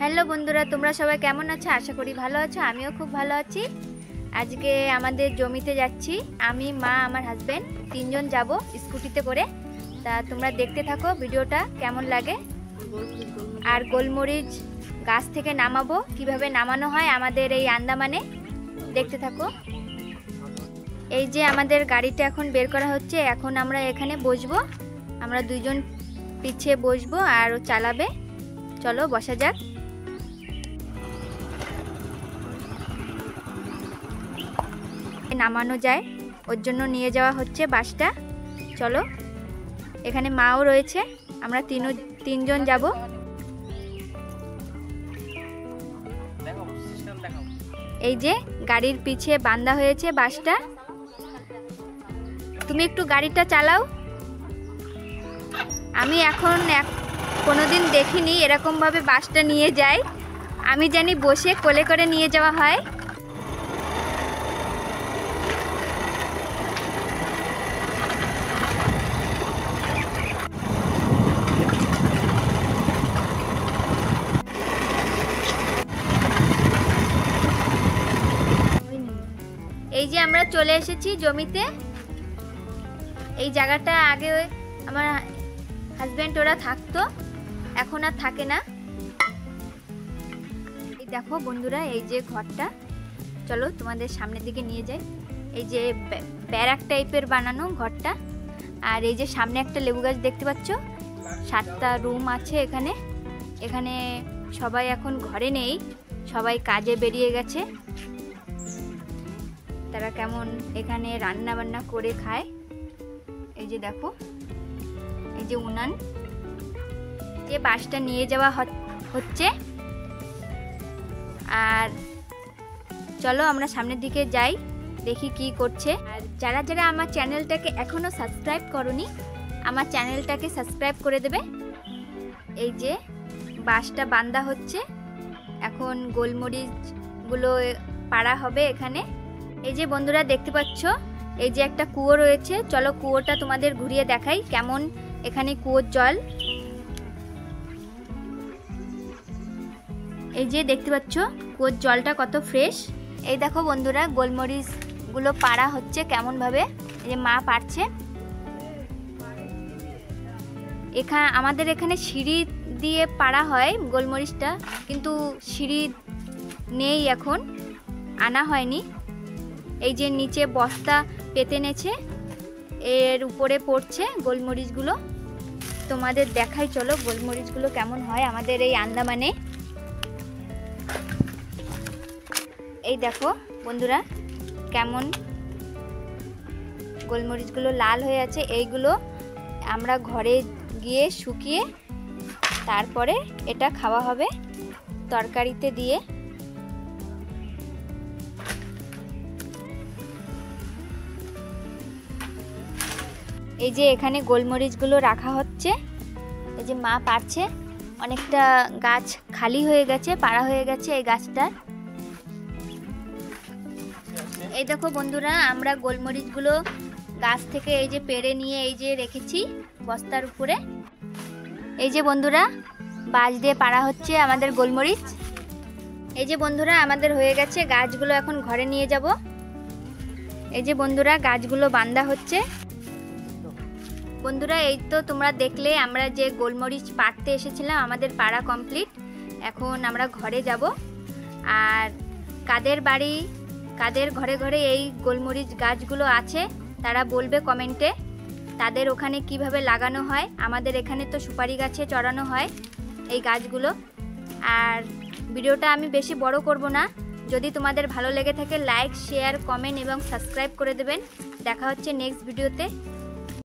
Hello বন্ধুরা, তোমরা সবাই কেমন আছো? আশা করি ভালো আছো। আমিও খুব ভালো আছি। আজকে আমাদের জমিতে যাচ্ছি, আমি, মা, আমার হাজবেন্ড তিনজন যাব স্কুটিতে করে। তা তোমরা দেখতে থাকো ভিডিওটা কেমন লাগে। আর গোলমরিচ গাছ থেকে নামাবো, কিভাবে নামানো হয় আমাদের এই আন্দামানে, দেখতে থাকো। এই যে আমাদের গাড়িটা এখন বের করা হচ্ছে, এখন আমরা এখানে বসবো। আমরা দুইজন পিছিয়ে বসবো আর ও চালাবে। চলো বসা যাক। নামানো যায় ওর জন্য নিয়ে যাওয়া হচ্ছে বাসটা। চলো, এখানে মাও রয়েছে, আমরা তিনজন যাব। এই যে গাড়ির পিছে বাঁধা হয়েছে বাসটা। তুমি একটু গাড়িটা চালাও। আমি এখন কোনোদিন দেখিনি এরকমভাবে বাসটা নিয়ে যায়। আমি জানি বসে কোলে করে নিয়ে যাওয়া হয়। এই যে আমরা চলে এসেছি জমিতে। এই জায়গাটা আগে আমার হাজবেন্ড ওরা থাকতো, এখন আর থাকে না। এই দেখো বন্ধুরা, এই যে ঘরটা, চলো তোমাদের সামনের দিকে নিয়ে যাই। এই যে ব্যারাক টাইপের বানানো ঘরটা। আর এই যে সামনে একটা লেবু গাছ দেখতে পাচ্ছ। 7টা রুম আছে এখানে। এখানে সবাই এখন ঘরে নেই, সবাই কাজে বেরিয়ে গেছে। তারা কেমন এখানে রান্না বান্না করে খায়। এই যে দেখো, এই যে উনান, যে বাসটা নিয়ে যাওয়া হচ্ছে। আর চলো আমরা সামনের দিকে যাই, দেখি কি করছে। আর যারা যারা আমার চ্যানেলটাকে এখনো সাবস্ক্রাইব করোনি, আমার চ্যানেলটাকে সাবস্ক্রাইব করে দেবে। এই যে বাসটা বাঁধা হচ্ছে, এখন গোলমরিচগুলো পাড়া হবে এখানে। এই যে বন্ধুরা দেখতে পাচ্ছ, এই যে একটা কুয়ো রয়েছে। চলো কুয়োটা তোমাদের ঘুরিয়ে দেখাই কেমন এখানে কুয়োর জল। এই যে দেখতে পাচ্ছ কুয়োর জলটা কত ফ্রেশ। এই দেখো বন্ধুরা, গোলমরিচগুলো পাড়া হচ্ছে কেমনভাবে। এই যে মা পাড়ছে। আমাদের এখানে সিঁড়ি দিয়ে পাড়া হয় গোলমরিচটা, কিন্তু সিঁড়ি নেই, এখন আনা হয়নি। এই যে নিচে বস্তা পেতে নেছে, এর উপরে পড়ছে গোলমরিচগুলো। তোমাদের দেখাই, চলো গোলমরিচগুলো কেমন হয় আমাদের এই আন্দামানে। এই দেখো বন্ধুরা, কেমন গোলমরিচগুলো লাল হয়ে আছে। এইগুলো আমরা ঘরে গিয়ে শুকিয়ে তারপরে এটা খাওয়া হবে তরকারিতে দিয়ে। এই যে এখানে গোলমরিচগুলো রাখা হচ্ছে। এই যে মা পাড়ছে। অনেকটা গাছ খালি হয়ে গেছে, পাড়া হয়ে গেছে এই গাছটা। এই দেখো বন্ধুরা, আমরা গোলমরিচগুলো গাছ থেকে এই যে পেড়ে নিয়ে এই যে রেখেছি বস্তার উপরে। এই যে বন্ধুরা, বাঁশ দিয়ে পাড়া হচ্ছে আমাদের গোলমরিচ। এই যে বন্ধুরা, আমাদের হয়ে গেছে। গাছগুলো এখন ঘরে নিয়ে যাব। এই যে বন্ধুরা, গাছগুলো বাঁধা হচ্ছে। বন্ধুরা, এই তো তোমরা দেখলে আমরা যে গোলমরিচ পাড়তে এসেছিলাম, আমাদের পাড়া কমপ্লিট। এখন আমরা ঘরে যাব। আর কাদের ঘরে ঘরে এই গোলমরিচ গাছগুলো আছে তারা বলবে কমেন্টে তাদের ওখানে কিভাবে লাগানো হয়। আমাদের এখানে তো সুপারি গাছে চড়ানো হয় এই গাছগুলো। আর ভিডিওটা আমি বেশি বড় করব না। যদি তোমাদের ভালো লেগে থাকে লাইক, শেয়ার, কমেন্ট এবং সাবস্ক্রাইব করে দেবেন। দেখা হচ্ছে নেক্সট ভিডিওতে।